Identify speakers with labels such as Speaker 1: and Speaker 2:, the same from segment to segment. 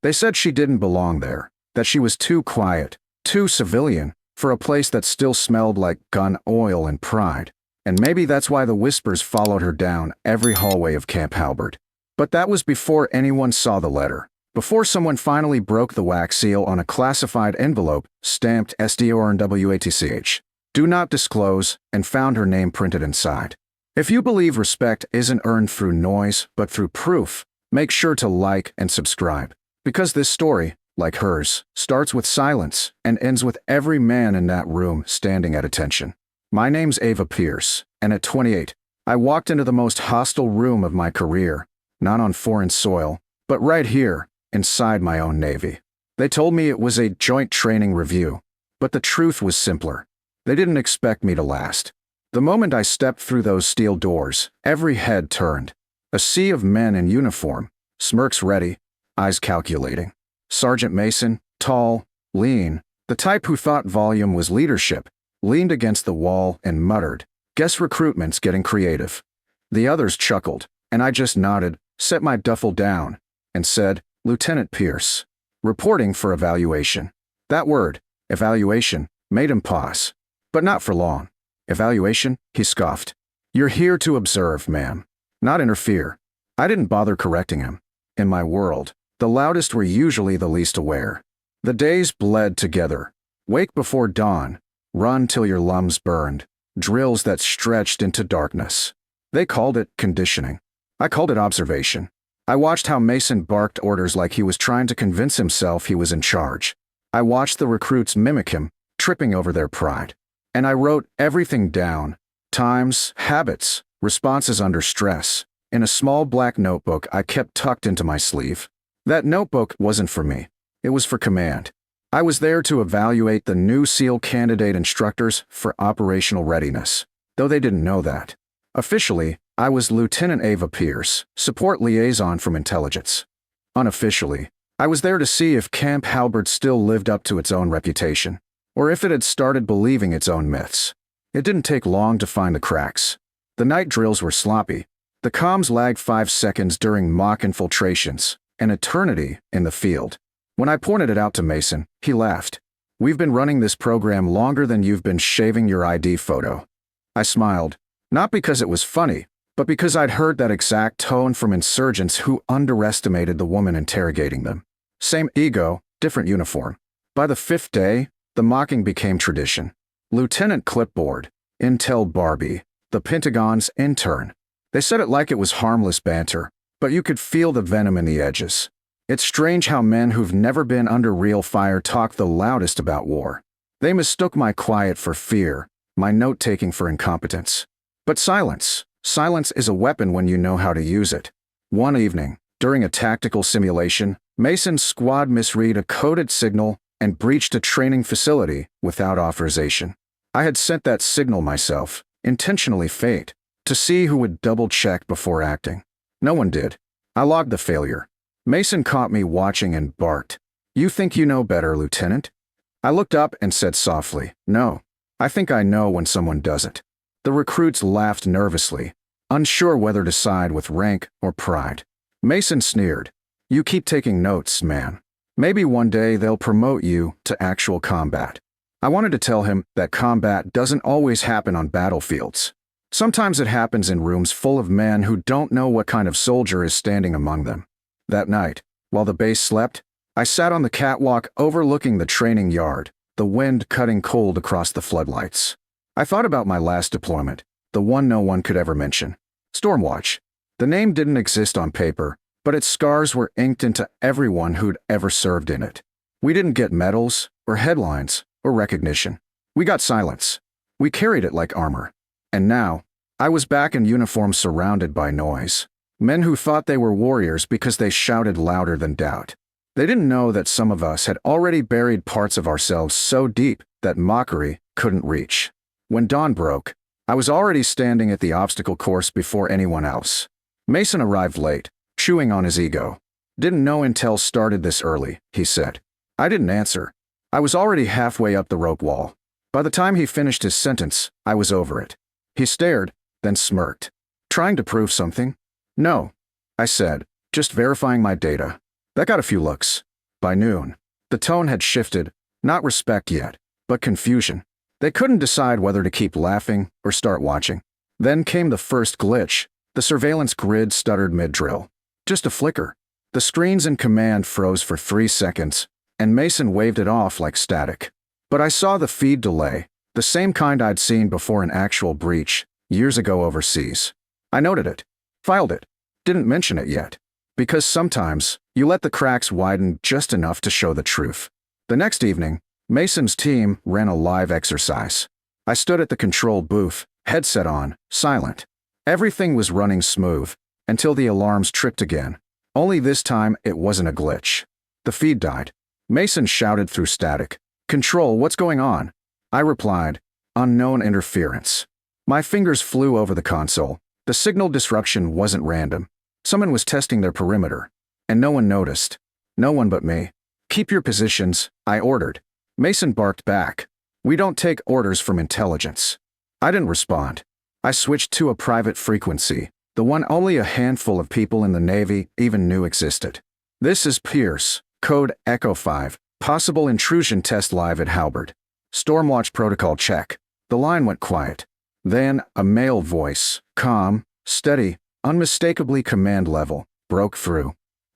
Speaker 1: They said she didn't belong there, that she was too quiet, too civilian, for a place that still smelled like gun oil and pride. And maybe that's why the whispers followed her down every hallway of Camp Halberd. But that was before anyone saw the letter. Before someone finally broke the wax seal on a classified envelope stamped SDORNWATCH. Do not disclose, and found her name printed inside. If you believe respect isn't earned through noise, but through proof, make sure to like and subscribe. Because this story, like hers, starts with silence and ends with every man in that room standing at attention. My name's Ava Pierce, and at 28, I walked into the most hostile room of my career, not on foreign soil, but right here, inside my own Navy. They told me it was a joint training review, but the truth was simpler. They didn't expect me to last. The moment I stepped through those steel doors, every head turned. A sea of men in uniform, smirks ready, eyes calculating. Sergeant Mason, tall, lean, the type who thought volume was leadership, leaned against the wall and muttered, "Guess recruitment's getting creative." The others chuckled, and I just nodded, set my duffel down, and said, "Lieutenant Pierce, reporting for evaluation." That word, evaluation, made him pause. But not for long. "Evaluation?" he scoffed. "You're here to observe, ma'am, not interfere." I didn't bother correcting him. In my world, the loudest were usually the least aware. The days bled together. Wake before dawn, run till your lungs burned, drills that stretched into darkness. They called it conditioning. I called it observation. I watched how Mason barked orders like he was trying to convince himself he was in charge. I watched the recruits mimic him, tripping over their pride. And I wrote everything down, times, habits, responses under stress, in a small black notebook I kept tucked into my sleeve. That notebook wasn't for me. It was for command. I was there to evaluate the new SEAL candidate instructors for operational readiness, though they didn't know that. Officially, I was Lieutenant Ava Pierce, support liaison from intelligence. Unofficially, I was there to see if Camp Halberd still lived up to its own reputation, or if it had started believing its own myths. It didn't take long to find the cracks. The night drills were sloppy. The comms lagged 5 seconds during mock infiltrations, an eternity in the field. When I pointed it out to Mason, he laughed. "We've been running this program longer than you've been shaving your ID photo." I smiled, not because it was funny, but because I'd heard that exact tone from insurgents who underestimated the woman interrogating them. Same ego, different uniform. By the 5th day, the mocking became tradition. Lieutenant Clipboard, Intel Barbie, the Pentagon's intern. They said it like it was harmless banter, but you could feel the venom in the edges. It's strange how men who've never been under real fire talk the loudest about war. They mistook my quiet for fear, my note-taking for incompetence. But silence is a weapon when you know how to use it. One evening, during a tactical simulation, Mason's squad misread a coded signal and breached a training facility without authorization. I had sent that signal myself, intentionally faked, to see who would double-check before acting. No one did. I logged the failure. Mason caught me watching and barked. "You think you know better, Lieutenant?" I looked up and said softly, "No. I think I know when someone doesn't." The recruits laughed nervously, unsure whether to side with rank or pride. Mason sneered. "You keep taking notes, man. Maybe one day they'll promote you to actual combat." I wanted to tell him that combat doesn't always happen on battlefields. Sometimes it happens in rooms full of men who don't know what kind of soldier is standing among them. That night, while the base slept, I sat on the catwalk overlooking the training yard, the wind cutting cold across the floodlights. I thought about my last deployment, the one no one could ever mention. Stormwatch. The name didn't exist on paper, but its scars were inked into everyone who'd ever served in it. We didn't get medals, or headlines, or recognition. We got silence. We carried it like armor. And now, I was back in uniform surrounded by noise. Men who thought they were warriors because they shouted louder than doubt. They didn't know that some of us had already buried parts of ourselves so deep that mockery couldn't reach. When dawn broke, I was already standing at the obstacle course before anyone else. Mason arrived late, chewing on his ego. "Didn't know Intel started this early," he said. I didn't answer. I was already halfway up the rope wall. By the time he finished his sentence, I was over it. He stared, then smirked. "Trying to prove something?" "No," I said, "just verifying my data." That got a few looks. By noon, the tone had shifted, not respect yet, but confusion. They couldn't decide whether to keep laughing or start watching. Then came the first glitch. The surveillance grid stuttered mid-drill. Just a flicker. The screens in command froze for 3 seconds, and Mason waved it off like static. But I saw the feed delay, the same kind I'd seen before an actual breach, years ago overseas. I noted it, filed it, didn't mention it yet. Because sometimes, you let the cracks widen just enough to show the truth. The next evening, Mason's team ran a live exercise. I stood at the control booth, headset on, silent. Everything was running smooth, until the alarms tripped again. Only this time, it wasn't a glitch. The feed died. Mason shouted through static, "Control, what's going on?" I replied, "Unknown interference." My fingers flew over the console. The signal disruption wasn't random. Someone was testing their perimeter. And no one noticed. No one but me. "Keep your positions," I ordered. Mason barked back. "We don't take orders from intelligence." I didn't respond. I switched to a private frequency, the one only a handful of people in the Navy even knew existed. "This is Pierce, code Echo 5, possible intrusion test live at Halberd. Stormwatch protocol check." The line went quiet. Then a male voice, calm, steady, unmistakably command level, broke through.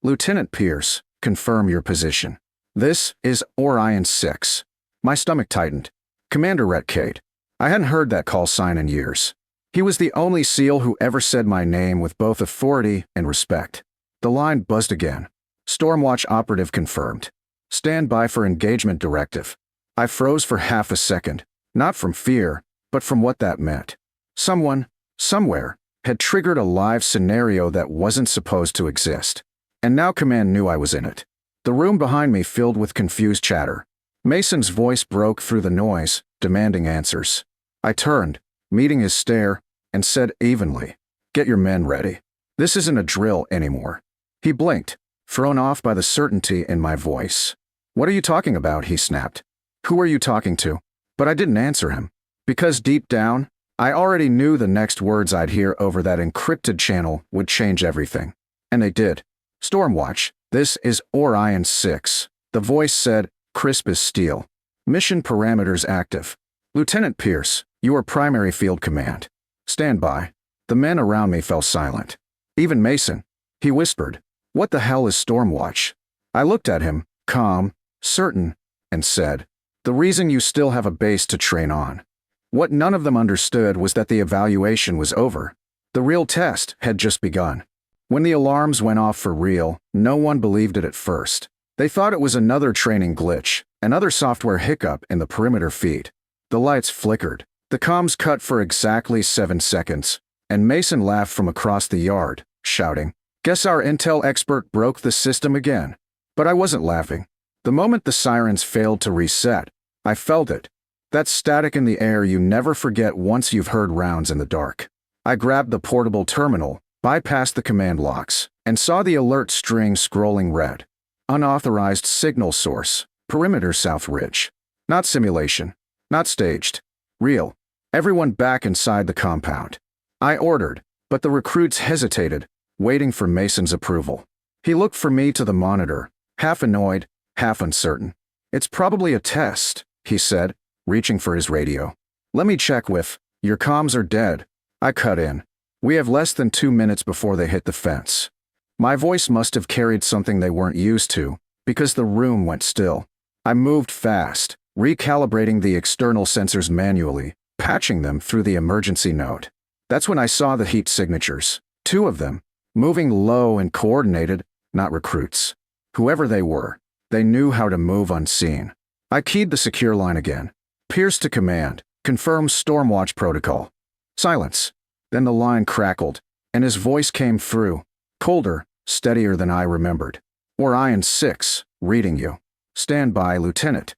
Speaker 1: "Lieutenant Pierce, confirm your position. This is Orion 6. My stomach tightened. Commander Retcade. I hadn't heard that call sign in years. He was the only SEAL who ever said my name with both authority and respect. The line buzzed again. "Stormwatch operative confirmed. Stand by for engagement directive." I froze for half a second, not from fear, but from what that meant. Someone, somewhere, had triggered a live scenario that wasn't supposed to exist. And now command knew I was in it. The room behind me filled with confused chatter. Mason's voice broke through the noise, demanding answers. I turned, meeting his stare, and said evenly, "Get your men ready. This isn't a drill anymore." He blinked, thrown off by the certainty in my voice. "What are you talking about?" he snapped. "Who are you talking to?" But I didn't answer him. Because deep down, I already knew the next words I'd hear over that encrypted channel would change everything. And they did. "Stormwatch, this is Orion 6. The voice said, crisp as steel. "Mission parameters active. Lieutenant Pierce, you are primary field command. Stand by." The men around me fell silent. Even Mason. He whispered, "What the hell is Stormwatch?" I looked at him, calm, certain, and said, "The reason you still have a base to train on." What none of them understood was that the evaluation was over. The real test had just begun. When the alarms went off for real, no one believed it at first. They thought it was another training glitch, another software hiccup in the perimeter feed. The lights flickered. The comms cut for exactly 7 seconds, and Mason laughed from across the yard, shouting, "Guess our intel expert broke the system again." But I wasn't laughing. The moment the sirens failed to reset, I felt it. That static in the air you never forget once you've heard rounds in the dark. I grabbed the portable terminal, bypassed the command locks, and saw the alert string scrolling red. Unauthorized signal source, perimeter South Ridge. Not simulation. Not staged. Real. Everyone back inside the compound. I ordered, but the recruits hesitated, waiting for Mason's approval. He looked from me to the monitor, half annoyed, half uncertain. "It's probably a test," he said, reaching for his radio. "Let me check with, your comms are dead." I cut in. "We have less than 2 minutes before they hit the fence." My voice must have carried something they weren't used to, because the room went still. I moved fast, recalibrating the external sensors manually, patching them through the emergency node. That's when I saw the heat signatures, 2 of them, moving low and coordinated, not recruits. Whoever they were, they knew how to move unseen. I keyed the secure line again. "Pierce to command, confirm Stormwatch protocol." Silence. Then the line crackled, and his voice came through, colder, steadier than I remembered. "Orion 6, reading you. Stand by, Lieutenant."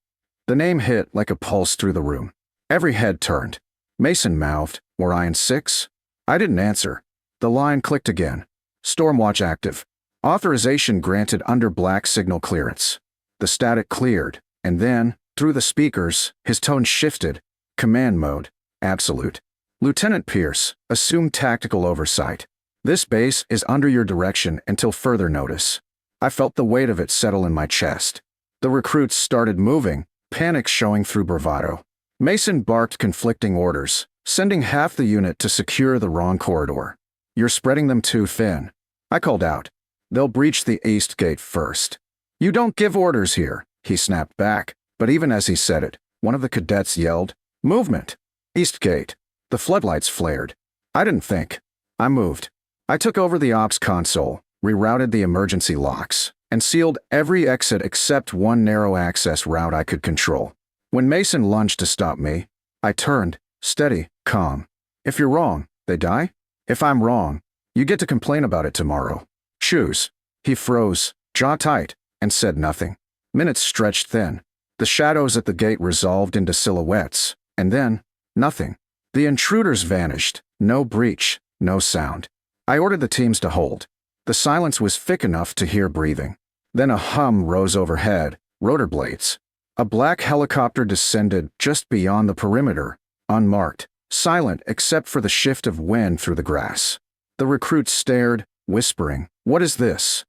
Speaker 1: The name hit like a pulse through the room. Every head turned. Mason mouthed, "Orion 6? I didn't answer. The line clicked again. "Stormwatch active. Authorization granted under black signal clearance." The static cleared, and then, through the speakers, his tone shifted. Command mode, absolute. "Lieutenant Pierce, assume tactical oversight. This base is under your direction until further notice." I felt the weight of it settle in my chest. The recruits started moving, panic showing through bravado. Mason barked conflicting orders, sending half the unit to secure the wrong corridor. "You're spreading them too thin." I called out. "They'll breach the east gate first." "You don't give orders here," he snapped back, but even as he said it, one of the cadets yelled, "Movement! East gate!" The floodlights flared. I didn't think. I moved. I took over the ops console, rerouted the emergency locks, and sealed every exit except one narrow access route I could control. When Mason lunged to stop me, I turned, steady, calm. "If you're wrong, they die? If I'm wrong, you get to complain about it tomorrow. Choose." He froze, jaw tight, and said nothing. Minutes stretched thin. The shadows at the gate resolved into silhouettes, and then, nothing. The intruders vanished, no breach, no sound. I ordered the teams to hold. The silence was thick enough to hear breathing. Then a hum rose overhead, rotor blades. A black helicopter descended just beyond the perimeter, unmarked, silent except for the shift of wind through the grass. The recruits stared, whispering, "What is this?"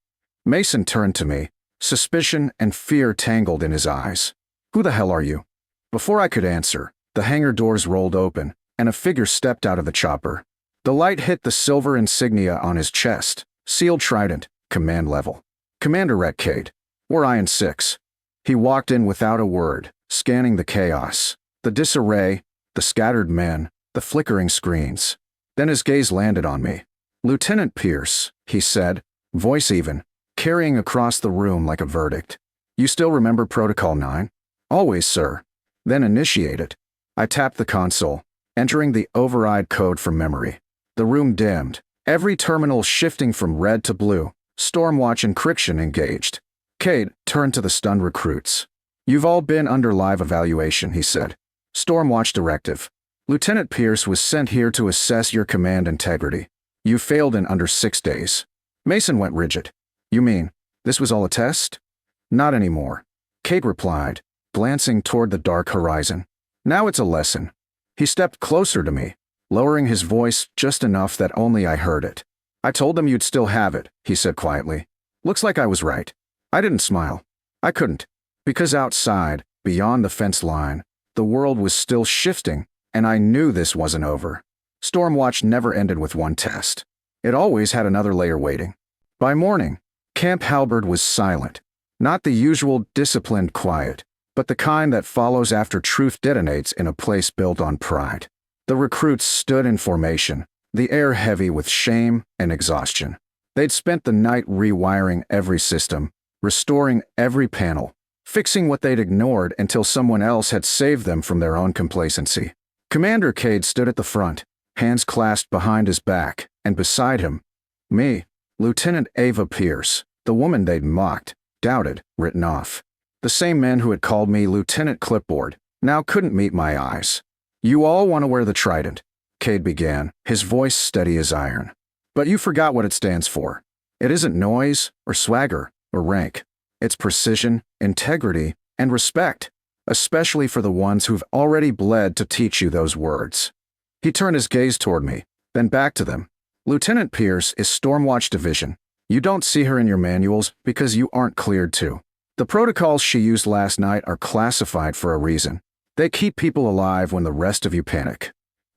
Speaker 1: Mason turned to me, suspicion and fear tangled in his eyes. "Who the hell are you?" Before I could answer, the hangar doors rolled open, and a figure stepped out of the chopper. The light hit the silver insignia on his chest, sealed trident, command level. "Commander Cade. We're Iron 6. He walked in without a word, scanning the chaos, the disarray, the scattered men, the flickering screens. Then his gaze landed on me. "Lieutenant Pierce," he said, voice even, carrying across the room like a verdict. "You still remember Protocol 9? "Always, sir." "Then initiate it." I tapped the console, entering the override code from memory. The room dimmed, every terminal shifting from red to blue, Stormwatch encryption engaged. Cade turned to the stunned recruits. "You've all been under live evaluation," he said. "Stormwatch directive. Lieutenant Pierce was sent here to assess your command integrity. You failed in under 6 days." Mason went rigid. "You mean, this was all a test?" "Not anymore," Cade replied, glancing toward the dark horizon. "Now it's a lesson." He stepped closer to me, lowering his voice just enough that only I heard it. "I told them you'd still have it," he said quietly. "Looks like I was right." I didn't smile. I couldn't. Because outside, beyond the fence line, the world was still shifting, and I knew this wasn't over. Stormwatch never ended with one test. It always had another layer waiting. By morning, Camp Halberd was silent. Not the usual disciplined quiet, but the kind that follows after truth detonates in a place built on pride. The recruits stood in formation, the air heavy with shame and exhaustion. They'd spent the night rewiring every system, restoring every panel, fixing what they'd ignored until someone else had saved them from their own complacency. Commander Cade stood at the front, hands clasped behind his back, and beside him, me, Lieutenant Ava Pierce, the woman they'd mocked, doubted, written off. The same men who had called me Lieutenant Clipboard now couldn't meet my eyes. "You all want to wear the trident," Cade began, his voice steady as iron. "But you forgot what it stands for. It isn't noise, or swagger, or rank. It's precision, integrity, and respect, especially for the ones who've already bled to teach you those words." He turned his gaze toward me, then back to them. "Lieutenant Pierce is Stormwatch Division. You don't see her in your manuals because you aren't cleared to. The protocols she used last night are classified for a reason. They keep people alive when the rest of you panic."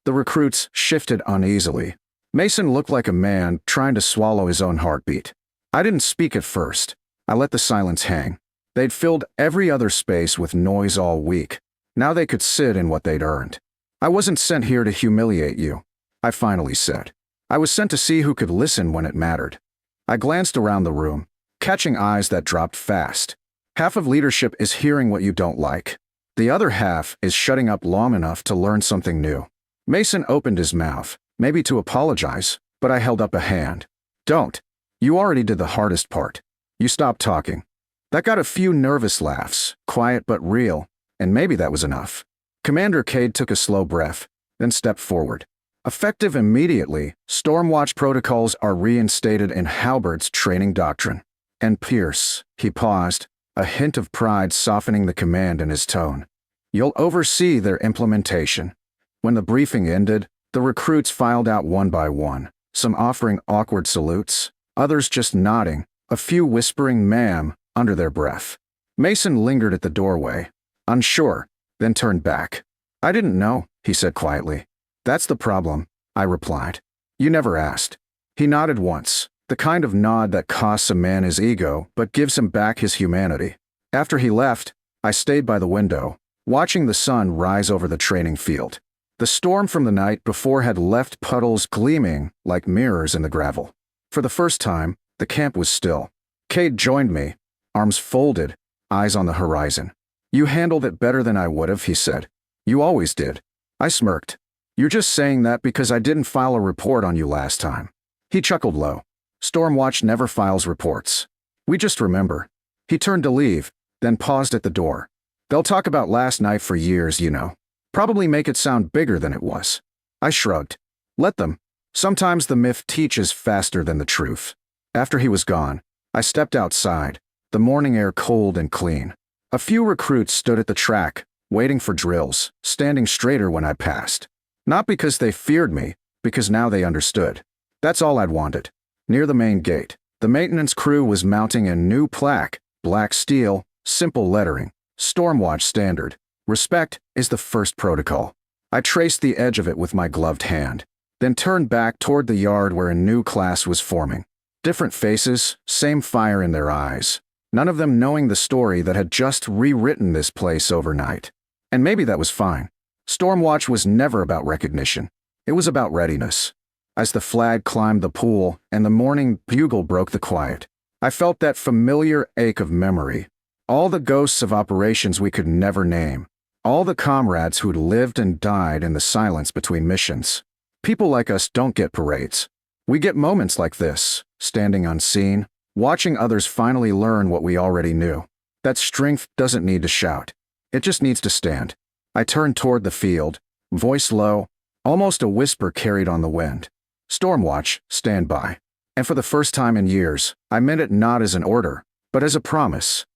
Speaker 1: The recruits shifted uneasily. Mason looked like a man trying to swallow his own heartbeat. I didn't speak at first. I let the silence hang. They'd filled every other space with noise all week. Now they could sit in what they'd earned. "I wasn't sent here to humiliate you," I finally said. "I was sent to see who could listen when it mattered." I glanced around the room, catching eyes that dropped fast. Half of leadership is hearing what you don't like. The other half is shutting up long enough to learn something new. Mason opened his mouth, maybe to apologize, but I held up a hand. "Don't. You already did the hardest part. You stopped talking." That got a few nervous laughs, quiet but real, and maybe that was enough. Commander Cade took a slow breath, then stepped forward. "Effective immediately, Stormwatch protocols are reinstated in Halberd's training doctrine." "And Pierce," he paused, a hint of pride softening the command in his tone. "You'll oversee their implementation." When the briefing ended, the recruits filed out one by one, some offering awkward salutes, others just nodding, a few whispering "ma'am" under their breath. Mason lingered at the doorway, unsure, then turned back. "I didn't know," he said quietly. "That's the problem," I replied. "You never asked." He nodded once, the kind of nod that costs a man his ego but gives him back his humanity. After he left, I stayed by the window, watching the sun rise over the training field. The storm from the night before had left puddles gleaming like mirrors in the gravel. For the first time, the camp was still. Cade joined me, arms folded, eyes on the horizon. "You handled it better than I would have," he said. "You always did." I smirked. "You're just saying that because I didn't file a report on you last time." He chuckled low. "Stormwatch never files reports. We just remember." He turned to leave, then paused at the door. "They'll talk about last night for years, you know. Probably make it sound bigger than it was." I shrugged. "Let them. Sometimes the myth teaches faster than the truth." After he was gone, I stepped outside, the morning air cold and clean. A few recruits stood at the track, waiting for drills, standing straighter when I passed. Not because they feared me, because now they understood. That's all I'd wanted. Near the main gate, the maintenance crew was mounting a new plaque, black steel, simple lettering, Stormwatch standard. "Respect is the first protocol." I traced the edge of it with my gloved hand, then turned back toward the yard where a new class was forming. Different faces, same fire in their eyes. None of them knowing the story that had just rewritten this place overnight. And maybe that was fine. Stormwatch was never about recognition. It was about readiness. As the flag climbed the pool and the morning bugle broke the quiet, I felt that familiar ache of memory. All the ghosts of operations we could never name. All the comrades who'd lived and died in the silence between missions. People like us don't get parades. We get moments like this, standing unseen, watching others finally learn what we already knew. That strength doesn't need to shout. It just needs to stand. I turned toward the field, voice low, almost a whisper carried on the wind. "Stormwatch, stand by." And for the first time in years, I meant it not as an order, but as a promise.